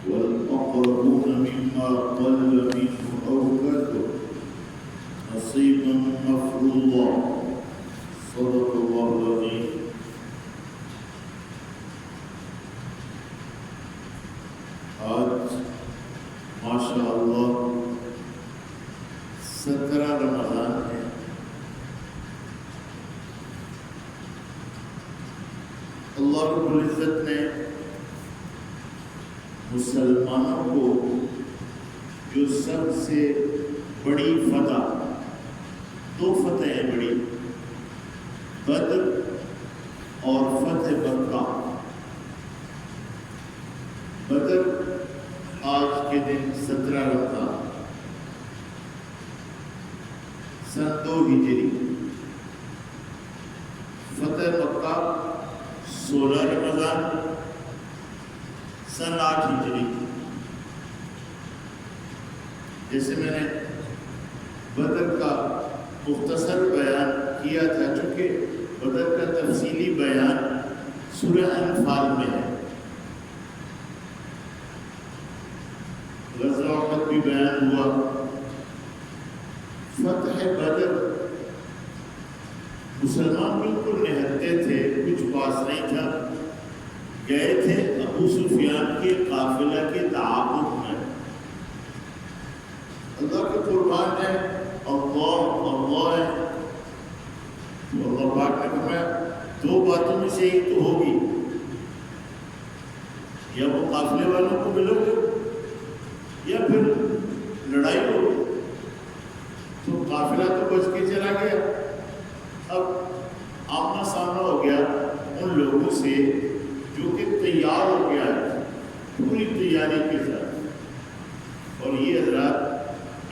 والأقربون مما قل منه أو كثر نصيبا مفروضا صدق الله العظيم. آج ماشاء اللہ 17 رمضان ہے. اللہ رب العزت نے مسلمانوں کو جو سب سے بڑی فتح، 2 فتحیں بڑی، بدر اور فتح مکہ. بدر آج کے دن 17 رمضان سن 2 ہجری، فتح مکہ 16 رمضان سن 8 ہجری. جیسے میں نے بدر کا مختصر بیان کیا تھا، چونکہ بدر کا تفصیلی بیان سورہ انفال میں ہے. غزوہ احد بھی بیان ہوا. فتح بدر مسلمان بالکل نہتے تھے، کچھ پاس نہیں تھا. گئے تھے ابو سفیان کے قافلہ کے تعاقب میں. اللہ کے قربان ہے، اللہ ہے. تو اللہ پاک نے فرمایا 2 باتوں میں سے ایک تو ہوگی، یا وہ قافلے والوں کو ملو گے یا پھر لڑائی ہوگی. تو قافلہ تو بچ کے چلا گیا. اب آمنا سامنا ہو گیا ان لوگوں سے جو کہ تیار ہو گیا ہے پوری تیاری کے ساتھ. اور یہ حضرات،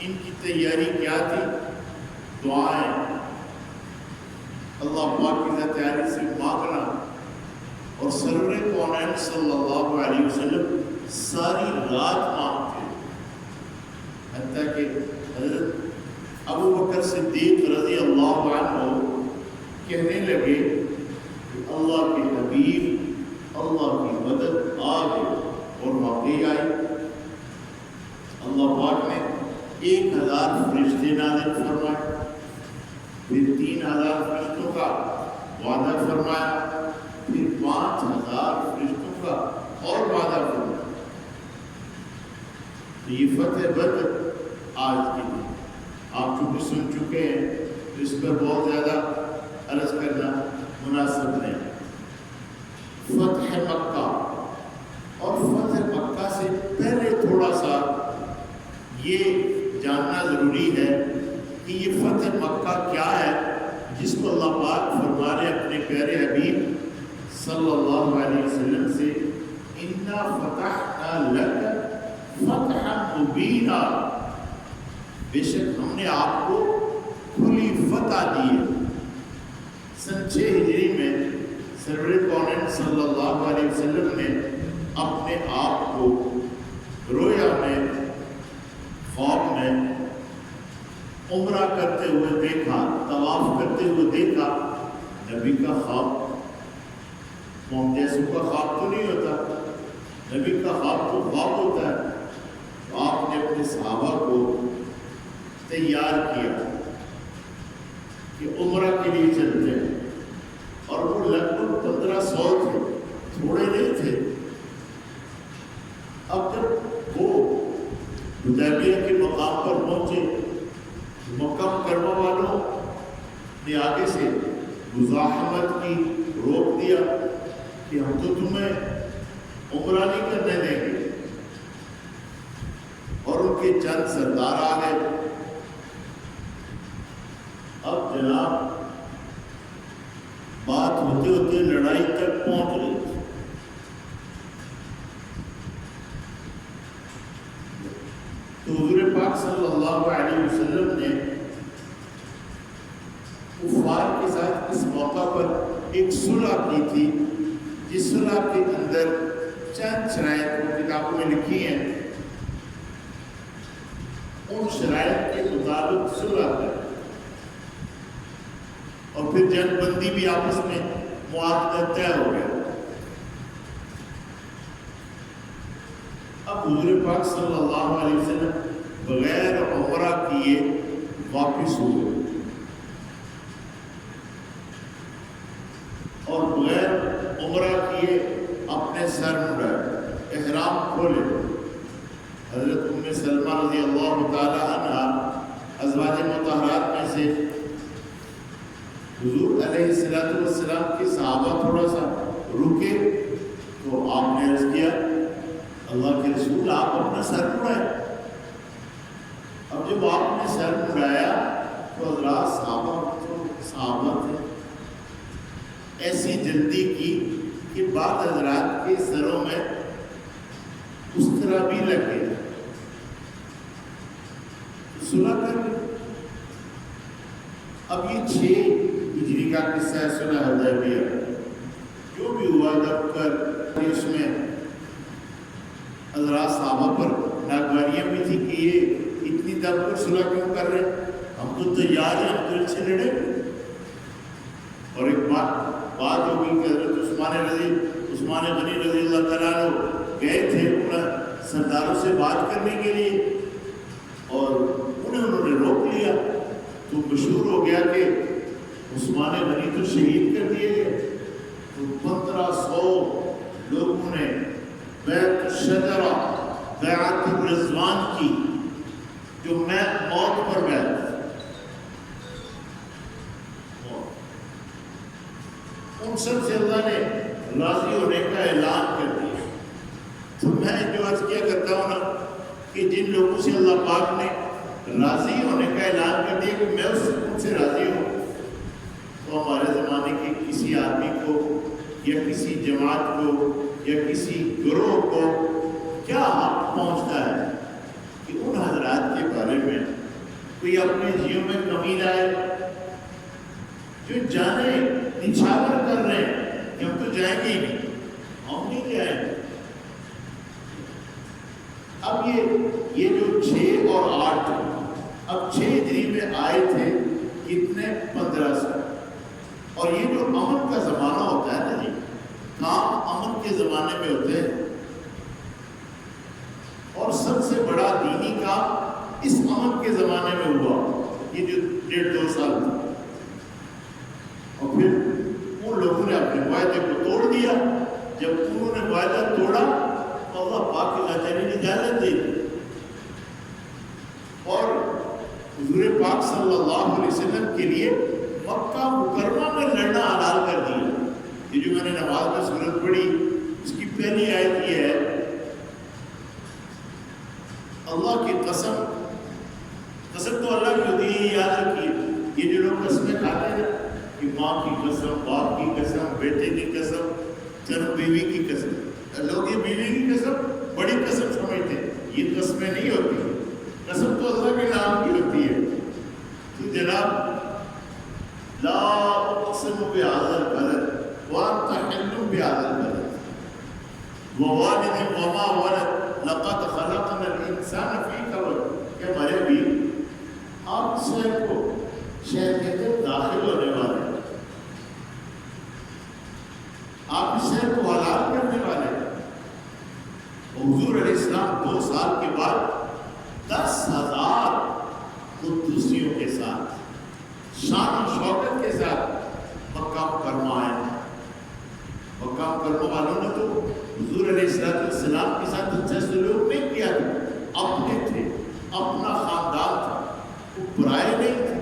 ان کی تیاری کیا تھی؟ دعائیں، اللہ پاک کی ذات سے مانگنا. اور سرور کونین صلی اللہ علیہ وسلم ساری رات مانگتے، حتیٰ کہ حضرت ابو بکر صدیق رضی اللہ عنہ کہنے لگے کہ اللہ کے حبیب، اللہ کی مدد آ گئی. اور واقعی آئی. اللہ پاک نے 1000 فرشتے نازل فرمائے، پھر 3000 فرشتوں کا وعدہ فرمایا، پھر 5000 فرشتوں کا اور وعدہ فرمایا. تو یہ فتح بدر آج کے دن آپ چونکہ سن چکے ہیں تو اس پر بہت زیادہ عرض کرنا مناسب نہیں. فتح مکہ، اور فتح مکہ سے پہلے تھوڑا سا یہ جاننا ضروری ہے کہ یہ فتح مکہ کیا ہے جس کو اللہ پاک فرما رہے اپنے پیارے حبیب صلی اللہ علیہ وسلم سے، اِنَّا فَتَحْنَا لَكَ فَتْحًا مُبِينًا. بے شک ہم نے آپ کو کھلی فتح دی ہے. سن 6 ہجری میں سرور کونین صلی اللہ علیہ وسلم نے اپنے آپ کو رویا میں، خواب میں عمرہ کرتے ہوئے دیکھا، طواف کرتے ہوئے دیکھا. نبی کا خواب قوم جیسوں کا خواب تو نہیں ہوتا، نبی کا خواب تو خواب ہوتا ہے. تو آپ نے اپنے صحابہ کو تیار کیا کہ عمرہ کے لیے چلتے ہیں. اور وہ لگ بھگ 1500 تھے، تھوڑے نہیں تھے. اب جب وہ حدیبیہ کے مقام پر پہنچے، مکہ مکرمہ والوں نے آگے سے مزاحمت کی، روک دیا کہ ہم تو تمہیں عمرہ نہیں کرنے دیں گے. اور ان کے چند سردار آ گئے. اب جناب بات ہوتے ہوتے لڑائی تک پہنچ گئی. تو حضور پاک صلی اللہ علیہ وسلم نے کفار کے ساتھ اس موقع پر ایک صلح کی تھی، جس صلح کے اندر چند شرائط وہ کتابوں میں لکھی ہیں. ان شرائط کے مطابق صلح کر اور پھر جنگ بندی بھی آپس میں معاہدہ طے ہو گیا. حضور پاک صلی اللہ علیہ وسلم بغیر عمرہ کیے واپس ہوئے اور بغیر عمرہ کیے اپنے سر مڑائے، احرام کھولے۔ حضرت ام سلمہ رضی اللہ تعالی عنہ ازواج مطہرات میں سے، حضور علیہ السلام کے صحابہ تھوڑا سا رکے تو آپ نے عرض کیا اللہ کے رسول آپ اپنا سر مڑائے۔ اب جب آپ نے سر مڑایا تو حضرات صحابہ تھے، ایسی جلدی کی کہ بعض حضرات کے سروں میں اس طرح بھی لگے سنا کر۔ اب یہ 6 ہجری کا قصہ ہے، صلح حدیبیہ جو بھی ہوا جب کر اس میں حضرات صحابہ پر ناگواریاں بھی تھی کہ یہ اتنی دب کر صلح کیوں کر رہے ہیں، ہم تو تیار ہیں، ہم دل سے لڑے۔ اور ایک بات ہو گئی کہ حضرت عثمان غنی رضی اللہ تعالیٰ عنہ گئے تھے اپنا سرداروں سے بات کرنے کے لیے اور انہوں نے روک لیا، تو مشہور ہو گیا کہ عثمان غنی تو شہید کر دیے گئے۔ تو 1500 لوگوں نے بیعت الشجرہ، بیعت الرضوان کی، جو میں موت پر بیعت، ان سب سے اللہ نے راضی ہونے کا اعلان کر دیا۔ تو میں جو عرض کیا کرتا ہوں نا کہ جن لوگوں سے اللہ پاک نے راضی ہونے کا اعلان کر دیا کہ میں ان سے راضی ہوں، تو ہمارے زمانے کے کسی آدمی کو یا کسی جماعت کو یا کسی گروہ کو کیا حق پہنچتا ہے کہ ان حضرات کے بارے میں کوئی اپنے جیوں میں کمی لائے جو جانے نچھاور کر رہے ہیں کہ ہم تو جائیں گے ہی نہیں، ہم نہیں جائیں گے۔ اب یہ جو 6 اور 8 اب 6 ہجری میں آئے تھے کتنے 1500، اور یہ جو امن کا زمانہ ہوتا ہے نا جی، کام امن کے زمانے میں ہوتے ہیں، اور سب سے بڑا دینی کام اس امن کے زمانے میں ہوا، یہ جو 1.5-2 سال تھا۔ اور پھر ان لوگوں نے اپنے معاہدے کو توڑ دیا۔ جب انہوں نے معاہدہ توڑا تو اللہ پاک کی لاچاری اجازت دی اور حضور پاک صلی اللہ علیہ وسلم کے لیے مکہ مکرمہ میں لڑنا حلال کر دیا۔ یہ جو میں نے نماز میں سورت پڑھی اس کی پہلی آیت یہ ہے، اللہ کی قسم تو اللہ کی ہوتی ہے، یاد رکھیے۔ یہ جو لوگ قسمیں کھاتے ہیں کہ ماں کی قسم، باپ کی قسم، بیٹے کی قسم، جنم بیوی کی قسم، لوگ یہ بیوی کی قسم بڑی قسم سمجھتے ہیں، یہ قسمیں نہیں ہوتی، قسم تو اللہ کے نام کی ہوتی ہے۔ تو جناب لا اقسم بهذا البلد وانت حل بهذا البلد ووالد وما ولد لقد خلقنا الانسان في كبد، کہ ہمارے بھی آپ شہر کو شہر کے اندر داخل ہونے والے، آپ اس شہر کو حلال کرنے والے۔ حضور علیہ السلام 2 سال کے بعد 10,000 قدوسیوں کے ساتھ شان و شوکت کے ساتھ مکہ مکرمہ آئے۔ مکہ مکرمہ والوں نے تو حضور علیہ السلام کے ساتھ اچھا سلوک نہیں کیا تھا، اپنے تھے، اپنا خاندان تھا، وہ برائے نہیں تھے۔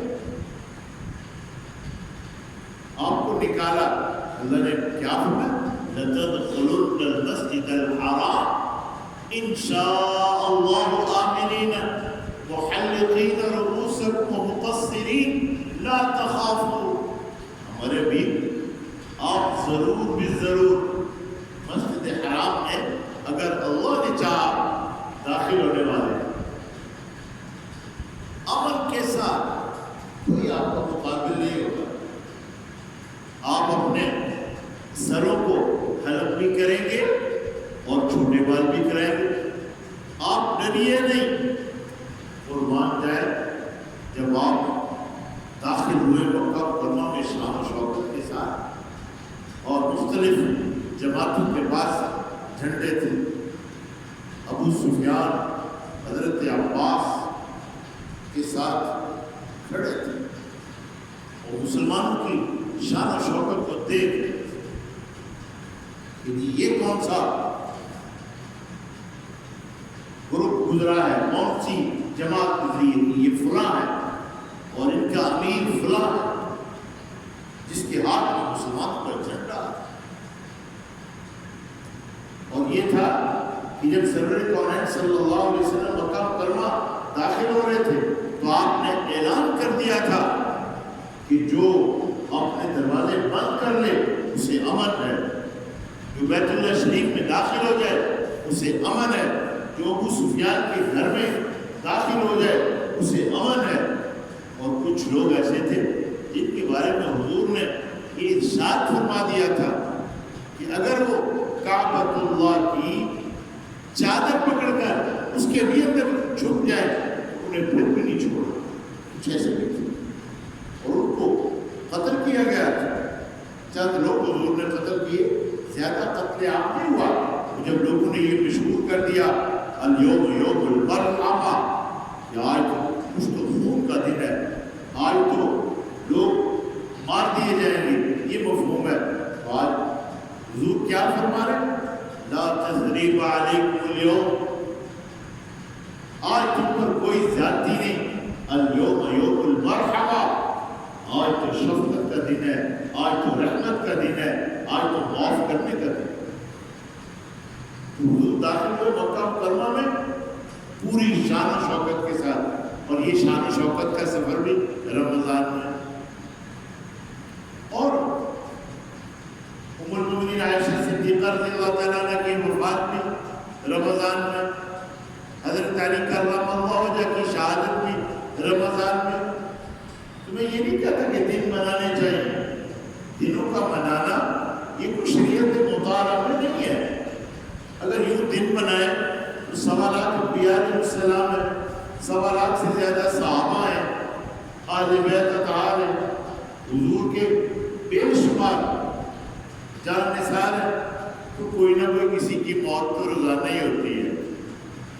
آپ کو نکالا، اللہ نے کیا فرمایا؟ لَتَدْخُلُنَّ الْمَسْجِدَ الْحَرَامَ إِنْ شَاءَ اللَّهُ آمِنِينَ مُحَلِّقِينَ رُؤُوسَكُمْ وَمُقَصِّرِينَ لَا تَخَافُوا۔ ہمارے بھی آپ ضرور بھی ضرور مسجد حرام میں اگر اللہ نے چاہا داخل ہونے والے، امن کے ساتھ، کوئی آپ کا مقابل نہیں ہوگا۔ آپ اپنے سروں کو حلق بھی کریں گے اور چھوٹے بال بھی کرائیں گے، آپ ڈریے نہیں۔ قربان جائے جب آپ داخل ہوئے مکہ مکرمہ میں شان و شوکت کے ساتھ، اور مختلف جماعتوں کے پاس جھنڈے تھے، ابو سفیان حضرت عباس کے ساتھ کھڑے تھے اور مسلمانوں کی شان و شوکت کو دیکھ رہے تھے کہ یہ کون سا گروپ گزرا ہے، کون سی جماعت گزری ہے، یہ فلاں ہے اور ان کا امیر فلاں ہے جس کے ہاتھ میں مسلمانوں کا جھنڈا ہے۔ اور یہ تھا کہ جب سرور کونین صلی اللہ علیہ وسلم مکہ مکرمہ داخل ہو رہے تھے تو آپ نے اعلان کر دیا تھا کہ جو اپنے دروازے بند کر لے اسے امن ہے، جو بیت اللہ شریف میں داخل ہو جائے اسے امن ہے، جو ابو سفیان کے گھر میں داخل ہو جائے اسے امن ہے۔ اور کچھ لوگ ایسے تھے جن کے بارے میں حضور نے یہ ارشاد فرما دیا تھا کہ اگر وہ کعبۃ اللہ کی چادر پکڑ کر اس کے بھی اندر چھپ جائے تو انہیں پھر بھی نہیں چھوڑا، کچھ ایسے بھی تھے اور ان کو قتل کیا گیا تھا۔ چند لوگ حضور نے قتل کیے، زیادہ قتل عام نہیں ہوا۔ جب لوگوں نے یہ مشہور کر دیا الیوم یوم المرحمہ کہ آج کچھ تو خون کا دن ہے، آج تو لوگ مار دیے جائیں گے، یہ مفہوم ہے۔ آج حضور کیا فرما رہے ہیں؟ لا تثریب علیکم اليوم، آج تم پر کوئی زیادتی نہیں، الیوم یوم المرحمہ، آج تو شفقت کا دن ہے، آج تو رحمت کا دن ہے، آج تو معاف کرنے کا دن ہے۔ حضور داخل ہوئے مکہ مکرمہ میں پوری شان و شوکت کے ساتھ، اور یہ شان و شوکت کا سفر بھی رمضان میں۔ اور ام المؤمنین عائشہ صدیقہ رضی اللہ تعالیٰ عنہ کی وفات بھی رمضان میں، حضرت علی کرم اللہ وجہ کی شہادت بھی رمضان میں۔ تو میں یہ نہیں کہتا کہ دن منانے چاہیے، دنوں کا منانا یہ کوئی شریعت مطالعہ میں نہیں ہے۔ اگر یوں دن منائے تو 1.25 لاکھ انبیاء علیہ السلام ہے، 1.25 لاکھ سے زیادہ صحابہ ہیں، اہل بیت اطہار ہیں، حضور کے بے شمار جان نثار ہے، تو کوئی نہ کوئی کسی کی موت تو روزانہ ہی ہوتی ہے،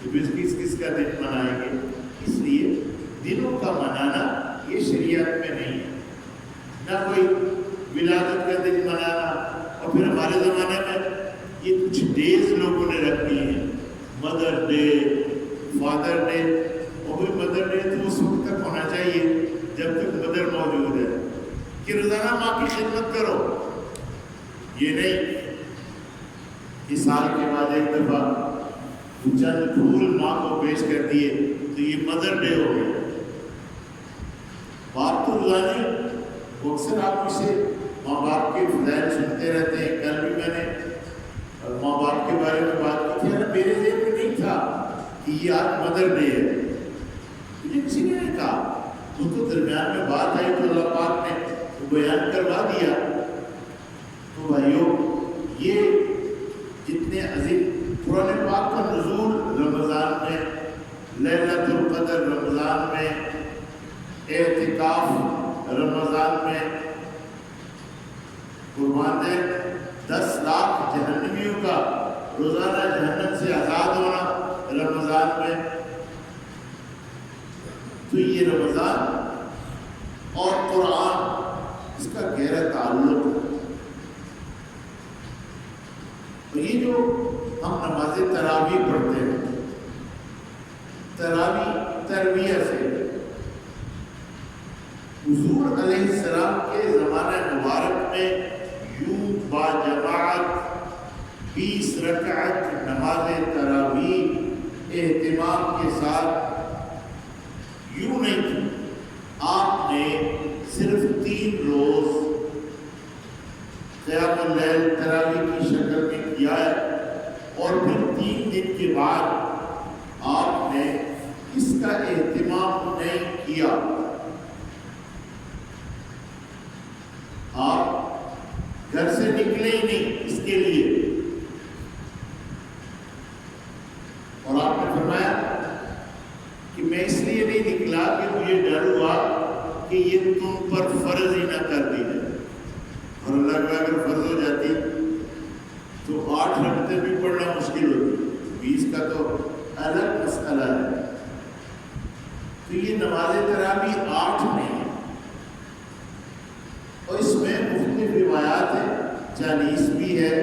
تو کس کا دن منائیں گے؟ اس لیے دنوں کا منانا یہ شریعت میں نہیں ہے، نہ کوئی ولادت کا دن منانا۔ اور پھر ہمارے زمانے میں یہ کچھ ڈیز لوگوں نے رکھ دی ہیں، مدر ڈے، فادر ڈے، اور کوئی مدر ڈے تو اس وقت تک ہونا چاہیے جب تک مدر موجود ہے کہ روزانہ ماں کی خدمت کرو، یہ نہیں کہ سال کے بعد ایک دفعہ چند پھول ماں کو پیش کر دیے تو یہ مدر ڈے ہو گیا۔ بات تو روزانہ، اکثر آپ اسے ماں باپ کے فضائل سنتے رہتے ہیں۔ کل بھی میں نے ماں باپ کے بارے میں بات کی تھی، میرے ذہن میں نہیں تھا کہ یہ آج مدر ڈے ہے، مجھے کسی نے نہیں کہا، وہ تو درمیان میں بات آئی تو اللہ پاک نے وہ بیان کروا دیا۔ تو بھائیوں، یہ جتنے عظیم قرآن پاک کا نزول رمضان میں، لیلۃ القدر رمضان میں، اعتکاف رمضان میں، قربان ہے 10 لاکھ جہنمیوں کا روزانہ جہنم سے آزاد ہونا رمضان میں، تو یہ رمضان اور قرآن اس کا گہرا تعلق ہے۔ اور یہ جو ہم نماز تراویح پڑھتے ہیں، تراویح تربیہ سے حضور علیہ السلام کے زمانہ مبارک میں یوں با جماعت 20 رکعت نماز تراویح اہتمام کے ساتھ یوں نہیں تھی، آپ نے صرف 3 روز قیام اللیل تراویح کی شکل میں کیا ہے، اور پھر 3 دن کے بعد آپ نے اس کا اہتمام نہیں کیا۔ آپ گھر سے نکلے ہی نہیں اس کے لیے، اور آپ نے فرمایا کہ میں اس لیے نہیں نکلا کہ مجھے ڈر ہوا کہ یہ تم پر فرض ہی نہ کر دی جائے، اور اللہ کا اگر فرض ہو جاتی تو 8 رکعتیں بھی پڑھنا مشکل ہوتی، 20 کا تو الگ مسئلہ ہے. تو یہ نماز تراویح 8 میں ہے اور اس میں مختلف روایات ہیں. 40 بھی ہے،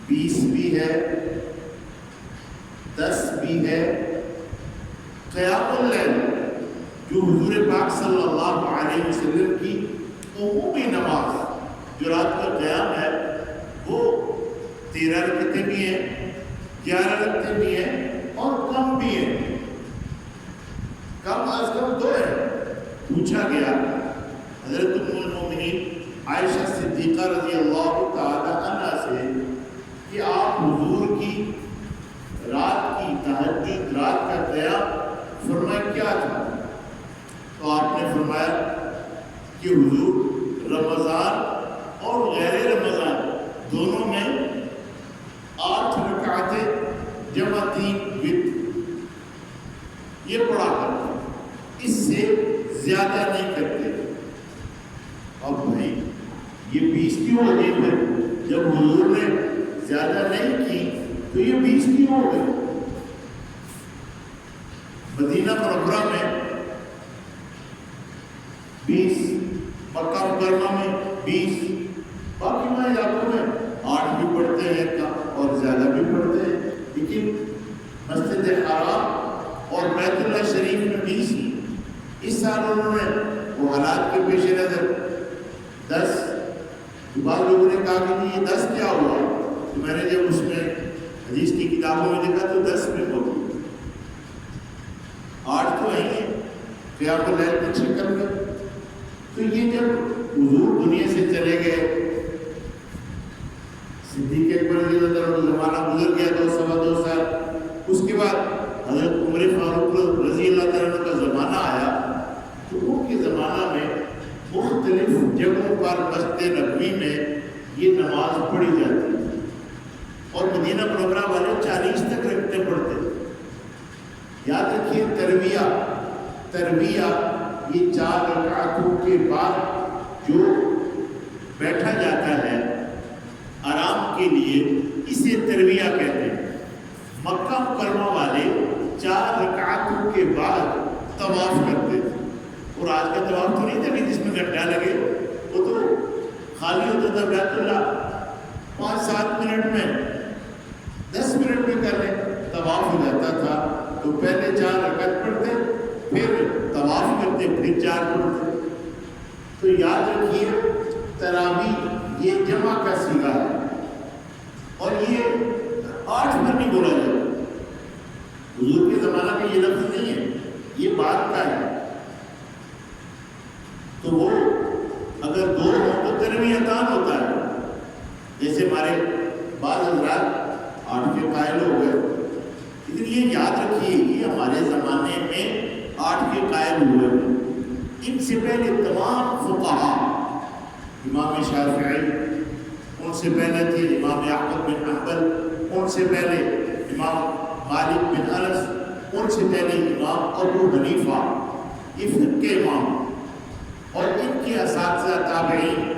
20 بھی ہے، 10 بھی ہے. قیام اللیل جو حضور پاک صلی اللہ علیہ وسلم کی عمومی نماز جو رات کا قیام ہے وہ 13 رکعتیں بھی ہیں، 11 رکعتیں بھی ہیں اور کم بھی ہیں. کم از کم 2 ہے. پوچھا گیا حضرت ام المومنین عائشہ صدیقہ رضی اللہ تعالی عنہا سے کہ آپ حضور کی رات کی تہجد، رات کا قیام فرمایا کیا تھا؟ تو آپ نے فرمایا کہ حضور رمضان اور غیر رمضان دونوں میں 8 رکعتیں جمع 3 وتر یہ پڑھا کرتے، اس سے زیادہ نہیں کرتے. اب بھائی یہ 20 کیوں ہو گئی؟ پھر جب حضور نے زیادہ نہیں کی تو یہ 20 کیوں ہو گئی؟ مدینہ منورہ میں 20، مکہ مکرمہ میں 20، باقی میں علاقوں میں 8 بھی پڑھتے ہیں اور زیادہ بھی پڑھتے ہیں. لیکن مسجد حرام اور بیت اللہ شریف میں 20 ہی. اس سال انہوں نے وہ حالات کے پیش نظر 10. بعض لوگوں نے کہا کہ یہ 10 کیا ہوا؟ تو میں نے جب اس میں حدیث کی کتابوں میں دیکھا تو 10 میں موجود، 8 تو ہے ہی قیام اللیل کی شکل میں. تو یہ جب حضور دنیا سے چلے گئے، صدیق اکبر رضی اللہ عنہ زمانہ گزر گیا 2 سال، اس کے بعد حضرت عمر فاروق رضی اللہ عنہ کا زمانہ آیا. تو ان کے زمانہ میں مختلف جگہوں پر مسجد نبوی میں یہ نماز پڑھی جاتی ہے اور مدینہ منورہ والے 40 تک رکھتے پڑھتے. یاد رکھیے ترویہ یہ 4 رکعتوں کے بعد جو بیٹھا جاتا ہے آرام کے لیے اسے ترویہ کہتے ہیں. مکہ مکرمہ والے 4 رکعتوں کے بعد طواف کرتے تھے. اور آج کا طواف تو نہیں تھا کہ جس میں گھنٹہ لگے، وہ تو خالی ہوتا تھا بیت اللہ 5-7 منٹ میں 10 منٹ میں کر لیں طواف ہو جاتا تھا. تو پہلے 4 رکعت پڑھتے، پھر طواف کرتے، پھر 4 پڑھتے. تو یاد رکھیے تراویح یہ جمع کا صیغہ ہے اور یہ 8 پر نہیں بولا جاتا. حضور کے زمانہ میں یہ لفظ نہیں ہے، یہ بات کا ہے. تو وہ اگر 2 ہوں تو ترویحتان ہوتا ہے. جیسے ہمارے بعض حضرات 8 کے قائل ہو گئے، لیکن یہ یاد رکھیے کہ ہمارے زمانے میں 8 کے قائل ہوئے. ان سے پہلے تمام فقہاء، امام شافعی، ان سے پہلے تھے امام احمد بن حنبل، ان سے پہلے امام مالک بن انس، ان سے پہلے امام ابو حنیفہ، یہ فرقے امام اور ان کے اساتذہ تابعین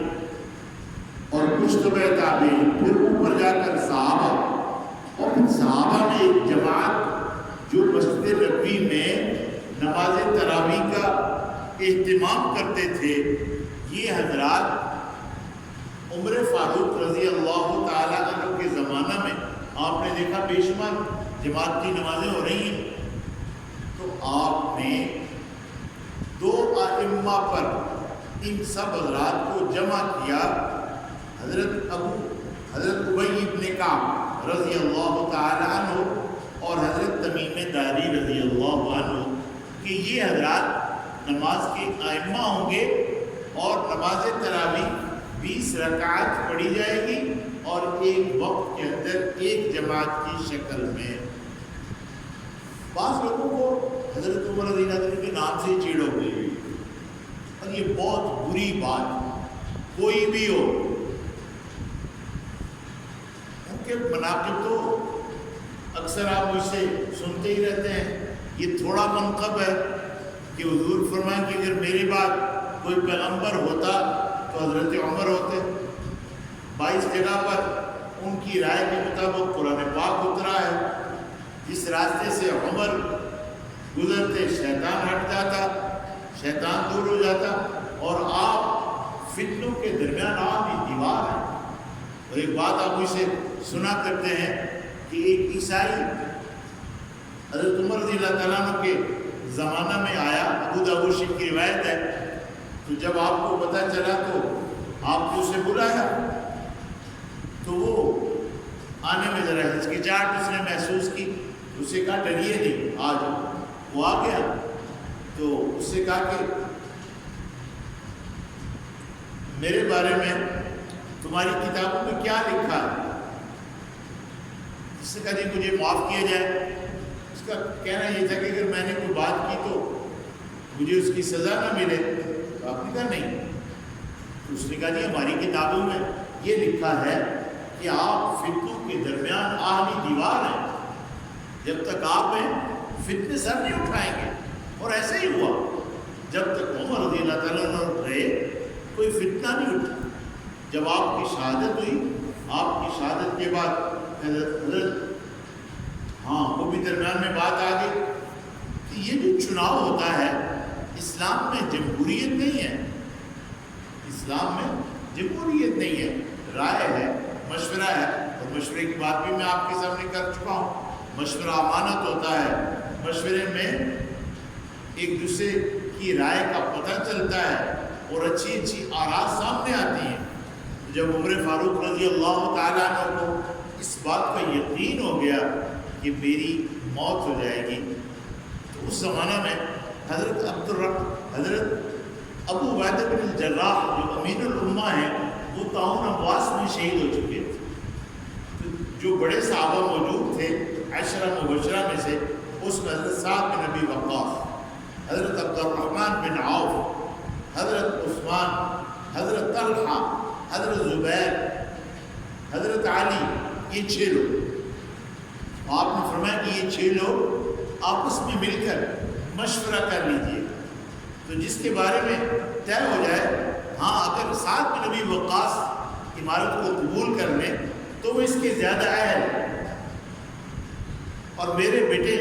اور کچھ تبع تابعین، پھر اوپر جا کر صحابہ، اور پھر صحابہ میں ایک جماعت جو مسجد نبوی میں نماز تراویح کا اہتمام کرتے تھے. یہ حضرات عمر فاروق رضی اللہ تعالیٰ عنہ کے زمانہ میں آپ نے دیکھا بے شمار جماعت کی نمازیں ہو رہی ہیں. تو آپ نے 2 ائمہ پر ان سب حضرات کو جمع کیا، حضرت ابی بن کعب رضی اللہ تعالی عنہ اور حضرت تمیم داری رضی اللہ عنہ کہ یہ حضرات نماز کے ائمہ ہوں گے اور نماز تراویح 20 رکعت پڑھی جائے گی اور ایک وقت کے اندر ایک جماعت کی شکل میں. بعض لوگوں کو حضرت عمر رضی اللہ عنہ کے نام سے چیڑ ہو گئی اور یہ بہت بری بات، کوئی بھی ہو. ان کے مناقب تو اکثر آپ مجھ سے سنتے ہی رہتے ہیں. یہ تھوڑا منقب ہے کہ حضور فرمائیں کہ اگر میرے بعد کوئی پیغمبر ہوتا تو حضرت عمر ہوتے. 22 جگہ پر ان کی رائے کے مطابق قرآن پاک اترا ہے. جس راستے سے عمر گزرتے شیطان ہٹ جاتا، شیطان دور ہو جاتا، اور آپ فتنوں کے درمیان آپ کی دیوار ہیں. اور ایک بات آپ مجھ سے سنا کرتے ہیں کہ ایک عیسائی حضرت عمر رضی اللہ تعالیٰ عنہ کے زمانہ میں آیا، ابو داؤد شریف کی روایت ہے. تو جب آپ کو پتہ چلا تو آپ نے اسے بلایا، تو وہ آنے میں ذرا ہچکچاہٹ اس نے محسوس کی. اسے کہا ڈریے نہیں، آ جاؤ. وہ آ گیا تو اس سے کہا کہ میرے بارے میں تمہاری کتابوں میں کیا لکھا ہے؟ اس سے کہا جی مجھے معاف کیا جائے. اس کا کہنا یہ تھا کہ اگر میں نے کوئی بات کی تو مجھے اس کی سزا نہ ملے. تو آپ نے کہا نہیں. تو اس نے کہا جی ہماری کتابوں میں یہ لکھا ہے کہ آپ فتنوں کے درمیان آہنی دیوار ہیں، جب تک آپ ہیں فتنے سر نہیں اٹھائیں گے. اور ایسا ہی ہوا، جب تک عمر رضی اللہ تعالیٰ عنہ رہے کوئی فتنہ نہیں اٹھا. جب آپ کی شہادت ہوئی، آپ کی شہادت کے بعد حضرت وہ بھی درمیان میں بات آ گئی کہ یہ جو چناؤ ہوتا ہے اسلام میں جمہوریت نہیں ہے. اسلام میں جمہوریت نہیں ہے، رائے ہے، مشورہ ہے. اور مشورے کی بات بھی میں آپ کے سامنے کر چکا ہوں. مشورہ امانت ہوتا ہے. مشورے میں ایک دوسرے کی رائے کا پتہ چلتا ہے اور اچھی اچھی آراء سامنے آتی ہیں. جب عمر فاروق رضی اللہ تعالیٰ عنہ کو اس بات کا یقین ہو گیا کہ میری موت ہو جائے گی، تو اس زمانہ میں حضرت ابو عبیدہ بن الجراح جو امین الامہ ہیں وہ طاعون امواس میں شہید ہو چکے تھے. جو بڑے صحابہ موجود تھے عشرہ مبشرہ میں سے، اس میں حضرت سعد بن ابی وقاص، حضرت عبد الرحمن بن عوف، حضرت عثمان، حضرت طلحہ، حضرت زبیر، حضرت علی، یہ 6 لوگ. آپ نے فرمایا کہ یہ 6 لوگ آپس میں مل کر مشورہ کر لیجیے، تو جس کے بارے میں طے ہو جائے، ہاں اگر سعد بن ابی وقاص عمارت کو قبول کر لیں تو وہ اس کے زیادہ اہل، اور میرے بیٹے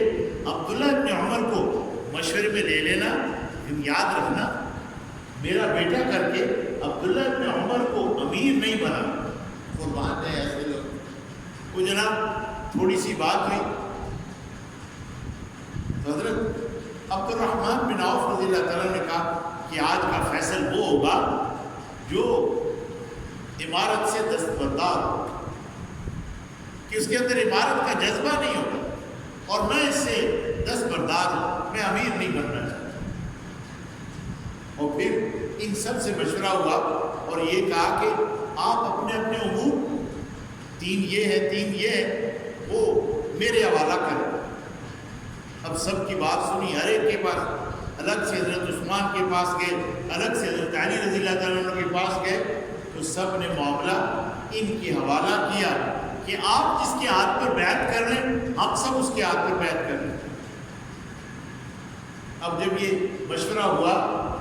عبداللہ ابن عمر کو مشورے میں لے لینا. یاد رکھنا میرا بیٹا کر کے عبداللہ ابن عمر کو امیر نہیں بنا. قربان ہے ایسے لوگ. وہ جناب تھوڑی سی بات ہوئی تو حضرت عبد الرحمن بن عوف رضی اللہ تعالیٰ نے کہا کہ آج کا فیصل وہ ہوگا جو عمارت سے دستبردار ہو، کہ اس کے اندر عمارت کا جذبہ نہیں ہوگا، اور میں اس سے دستبردار ہوں، میں امیر نہیں بننا چاہتا. اور پھر ان سب سے مشورہ ہوا اور یہ کہا کہ آپ اپنے اپنے امور، 3 یہ ہے 3 یہ ہے، وہ میرے حوالہ کریں. اب سب کی بات سنی، ہر ایک کے پاس الگ سے حضرت عثمان کے پاس گئے، الگ سے حضرت علی رضی اللہ تعالیٰ عنہ کے پاس گئے، تو سب نے معاملہ ان کے حوالہ کیا کہ آپ جس کے ہاتھ پر بیعت کر لیں ہم سب اس کے ہاتھ پر بیعت کر لیں. اب جب یہ مشورہ ہوا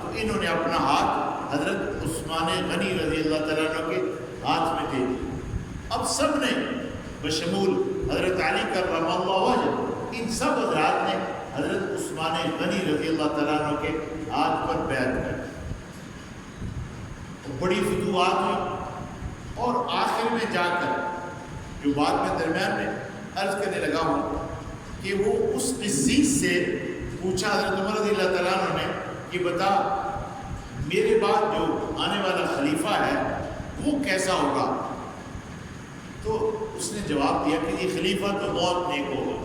تو انہوں نے اپنا ہاتھ حضرت عثمان غنی رضی اللہ تعالیٰ عنہ کے ہاتھ میں دے دیا. اب سب نے بشمول حضرت علی کرم اللہ وجہ، ان سب حضرات نے حضرت عثمان غنی رضی اللہ تعالیٰ عنہ کے ہاتھ پر بیعت کر دی. بڑی فتوحات ہوئی، اور آخر میں جا کر جو بات میں درمیان میں عرض کرنے لگا ہوں کہ وہ اس عزیز سے پوچھا حضرت عمر رضی اللہ تعالیٰ عنہ نے کہ بتا میرے بعد جو آنے والا خلیفہ ہے وہ کیسا ہوگا؟ تو اس نے جواب دیا کہ یہ خلیفہ تو بہت نیک ہوگا.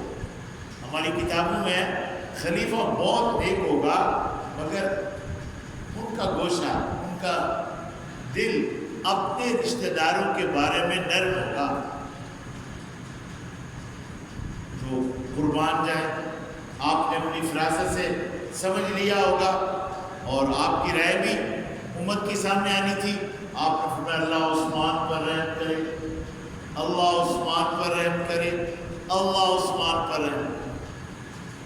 ہماری کتابوں میں خلیفہ بہت نیک ہوگا، مگر ان کا گوشہ، ان کا دل اپنے رشتہ داروں کے بارے میں نرم ہوگا. تو قربان جائیں، آپ نے اپنی فراست سے سمجھ لیا ہوگا، اور آپ کی رائے بھی امت کے سامنے آنی تھی. آپ نے فرمایا اللہ عثمان پر رحم کرے، اللہ عثمان پر رحم کرے، اللہ عثمان پر رحم.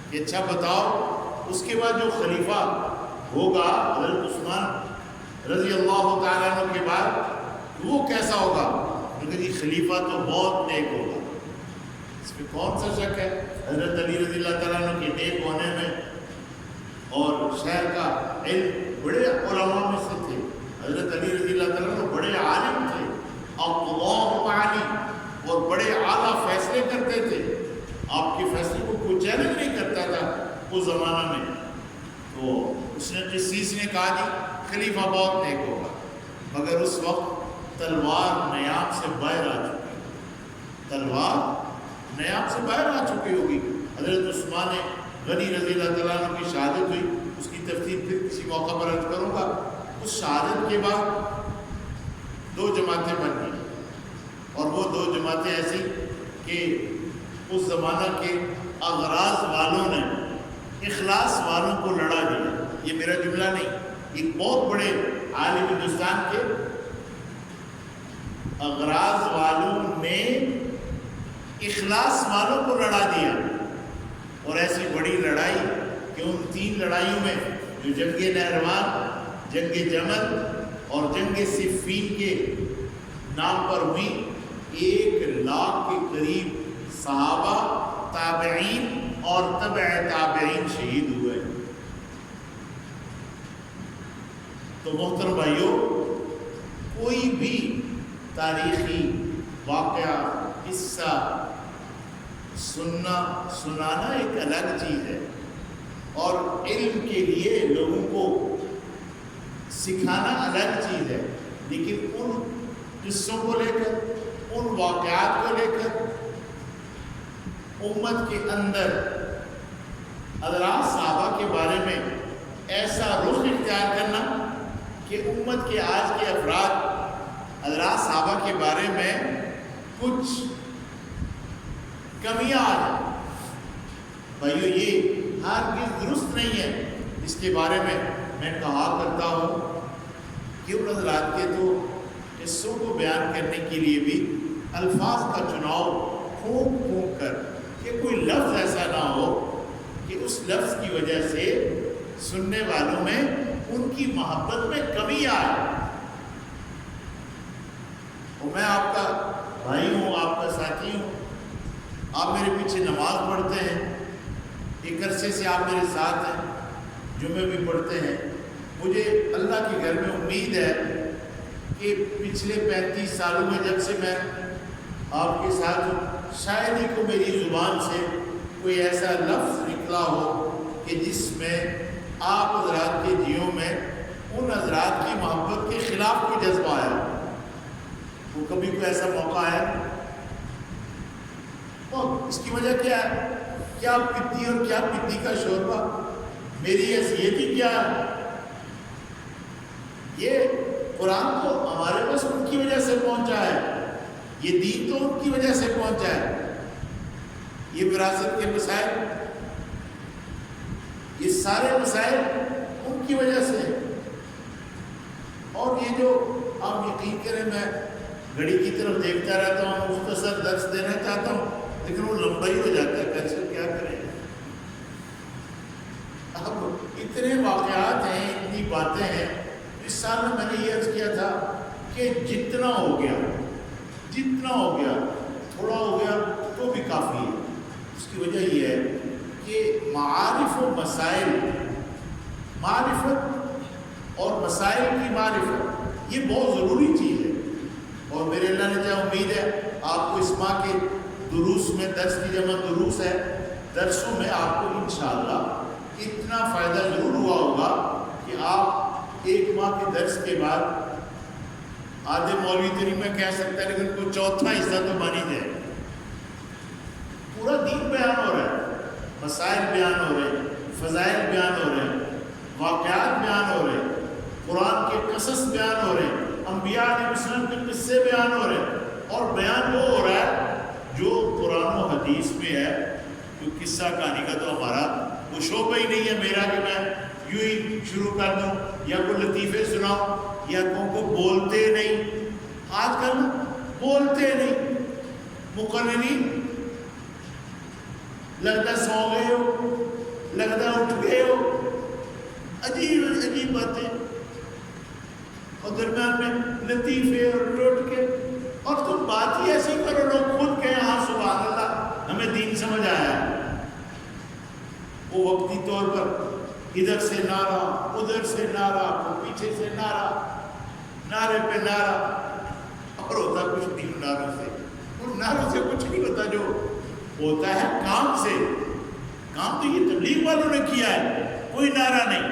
کہ اچھا بتاؤ اس کے بعد جو خلیفہ ہوگا حضرت عثمان رضی اللہ تعالیٰ عنہ کے بعد وہ کیسا ہوگا؟ کیونکہ جی خلیفہ تو بہت نیک ہوگا، اس میں کون سا شک ہے؟ حضرت علی رضی اللہ تعالیٰ عنہ کے نیک ہونے میں اور شہر کا علم بڑے علماء میں سے تھے. حضرت علی رضی اللہ تعالیٰ عنہ بڑے عالم تھے، اللہ عالم، اور بڑے اعلیٰ فیصلے کرتے تھے. آپ کے فیصلے کو کوئی چیلنج نہیں کرتا تھا اس زمانہ میں. تو اس نے قسیس نے کہا جی خلیفہ بہت نیک ہوگا، مگر اس وقت تلوار نیام سے باہر آ چکی، تلوار نیام سے باہر آ چکی ہوگی. حضرت عثمان غنی رضی اللہ تعالیٰ عنہ کی شہادت ہوئی، اس کی تفصیل پھر کسی موقع پر عرض کروں گا. اس شہادت کے بعد 2 جماعتیں بن گئی، اور وہ 2 جماعتیں ایسی کہ اس زمانہ کے اغراض والوں نے اخلاص والوں کو لڑا دیا. یہ میرا جملہ نہیں، ایک بہت بڑے عالم ہندوستان کے اغراض والوں نے اخلاص والوں کو لڑا دیا. اور ایسی بڑی لڑائی کہ ان 3 لڑائیوں میں جو جنگ نہروان، جنگ جمل اور جنگ صفین کے نام پر ہوئی، 1 لاکھ کے قریب صحابہ، تابعین اور تبع تابعین شہید ہوئے. تو محترم بھائیوں، کوئی بھی تاریخی واقعہ، قصہ سنانا ایک الگ چیز ہے، اور علم کے لیے لوگوں کو سکھانا الگ چیز ہے. لیکن ان قصوں کو لے کر، ان واقعات کو لے کر امت کے اندر حضرات صحابہ کے بارے میں ایسا رخ اختیار کرنا کہ امت کے آج کے افراد حضرات صحابہ کے بارے میں کچھ کمیاں آ جائیں، بھائیو یہ ہرگز درست نہیں ہے. اس کے بارے میں کہا کرتا ہوں کہ ان حضرات کے تو قصوں کو بیان کرنے کے لیے بھی الفاظ کا چناؤ پھونک پھونک کر کہ کوئی لفظ ایسا نہ ہو کہ اس لفظ کی وجہ سے سننے والوں میں ان کی محبت میں کمی آئے. اور میں آپ کا بھائی ہوں، آپ کا ساتھی ہوں، آپ میرے پیچھے نماز پڑھتے ہیں، ایک عرصے سے آپ میرے ساتھ ہیں، جمعے بھی پڑھتے ہیں. مجھے اللہ کے گھر میں امید ہے کہ پچھلے 35 سالوں میں جب سے میں آپ کے ساتھ ہوں، شاید ہی کو میری زبان سے کوئی ایسا لفظ نکلا ہو کہ جس میں آپ حضرات کے جیوں میں ان حضرات کی محبت کے خلاف کوئی جذبہ آیا. وہ کبھی کوئی ایسا موقع ہے؟ اور اس کی وجہ کیا ہے؟ کیا پتی اور کیا پتی کا شوربہ، میری حیثیت ہی کیا ہے؟ یہ قرآن تو ہمارے پاس ان کی وجہ سے پہنچا ہے، یہ دین تو ان کی وجہ سے پہنچا ہے. یہ وراثت کے مسائل، یہ سارے مسائل ان کی وجہ سے. اور یہ جو آپ یقین کریں، میں گھڑی کی طرف دیکھتا رہتا ہوں، مختصر درس دینا چاہتا ہوں لیکن وہ لمبا ہی ہو جاتا ہے، کیسے کیا کریں. اب اتنے واقعات ہیں، اتنی باتیں ہیں. اس سال میں نے یہ عرض کیا تھا کہ جتنا ہو گیا تھوڑا ہو گیا تو بھی کافی ہے. اس کی وجہ یہ ہے کہ معارف و مسائل، معرفت اور مسائل کی معرفت یہ بہت ضروری چیز ہے. اور میرے اللہ نے چاہا امید ہے آپ کو اس ماہ کے دروس میں، درس کی جمع دروس ہے، درسوں میں آپ کو انشاءاللہ اتنا فائدہ ضرور ہوا ہوگا کہ آپ 1 ماہ کے درس کے بعد آدھے مولوی تری میں کہہ سکتا ہے لیکن کوئی چوتھا حصہ تو مانی جائے. پورا دین بیان ہو رہا ہے، مسائل بیان ہو رہے ہیں، فضائل بیان ہو رہے ہیں، واقعات بیان ہو رہے ہیں، قرآن کے قصص بیان ہو رہے ہیں، انبیاء علیہ السلام کے قصے بیان ہو رہے ہیں. اور بیان وہ ہو رہا ہے جو قرآن و حدیث میں ہے. جو قصہ کہانی کا تو ہمارا وہ شعبہ ہی نہیں ہے میرا کہ میں یوں ہی شروع کر دوں یا کوئی لطیفے سناؤں یا کو بولتے نہیں. آج کل بولتے نہیں، مقررین لگتا سو گئے ہو، لگتا اٹھ گئے ہو، عجیب عجیب باتیں، اور درمیان میں لطیفے اور ٹوٹکے. اور تم بات ہی ایسی کرو لوگ خود کہیں ہاں سبحان اللہ ہمیں دین سمجھ آیا. وہ وقتی طور پر ادھر سے نعرہ ادھر سے نعرہ پیچھے سے نعرہ نعرے پہ نعرہ اور ہوتا کچھ نہیں نعروں سے. ان نعروں سے کچھ نہیں ہوتا. جو ہوتا ہے کام سے. کام تو یہ تبلیغ والوں نے کیا ہے. کوئی نعرہ نہیں.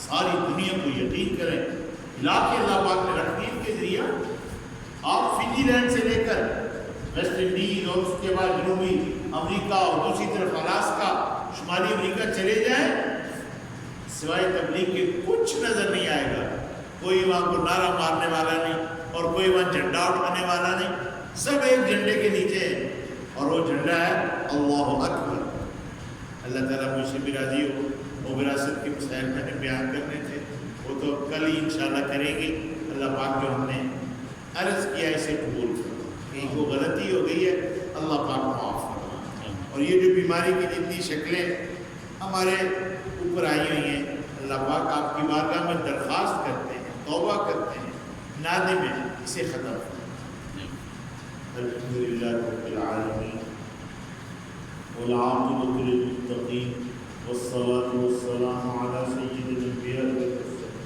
ساری دنیا کو یقین کریں علاقے اللہ پاک نے رکھ دی کے ذریعہ. آپ فنی لینڈ سے لے کر ویسٹ انڈیز اور اس کے بعد جنوبی امریکہ اور دوسری طرف الاسکا شمالی امریکہ چلے جائیں سوائے تبلیغ کے کچھ نظر نہیں آئے گا. کوئی وہاں کو نعرہ مارنے والا نہیں اور کوئی وہاں جھنڈا اٹھانے والا نہیں. سب ایک جھنڈے کے نیچے ہیں اور وہ جھنڈا ہے اللہ اکبر. اللہ تعالیٰ مجھ سے بھی راضی ہو. وہ وراثت کے مسائل میں نے بیان کرنے تھے وہ تو کل ہی انشاءاللہ کریں گے. اللہ پاک جو ہم نے عرض کیا اسے قبول کرو. کہیں کو غلطی ہو گئی ہے اللہ پاک معاف کرو. اور یہ جو بیماری کی جتنی شکلیں ہمارے اوپر آئی ہوئی ہیں اللہ پاک آپ کی بارگاہ میں درخواست کرتے ہیں توبہ کرتے ہیں نادم ہیں اسے ختم کرو. الحمدللہ رب العالمین والعاقبۃ للمتقین والصلاة والسلام علی سید الانبیاء والمرسلین.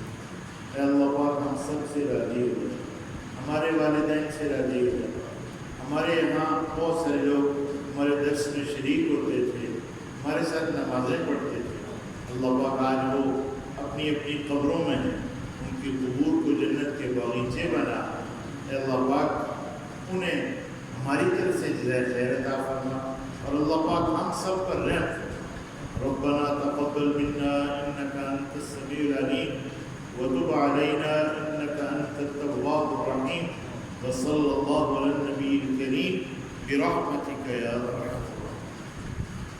اے اللہ پاک ہم سب سے راضی ہو جائے. ہمارے والدین سے راضی ہو جائے. ہمارے یہاں بہت سارے لوگ ہمارے درس میں شریک ہوتے تھے ہمارے ساتھ نمازیں پڑھتے تھے. اللہ پاک آج وہ اپنی اپنی قبروں میں ہیں. ان کی قبور کو جنت کے باغیچے بنا. اے اللہ پاک انہیں ہماری طرف سے جزائے خیر عطا فرما. اور اللہ پاک ہم سب پر رحم فرما. ربنا تقبل منا انك انت السميع العليم وتب علينا انك انت التواب الرحيم وصلى الله على النبي الكريم برحمتك يا رب.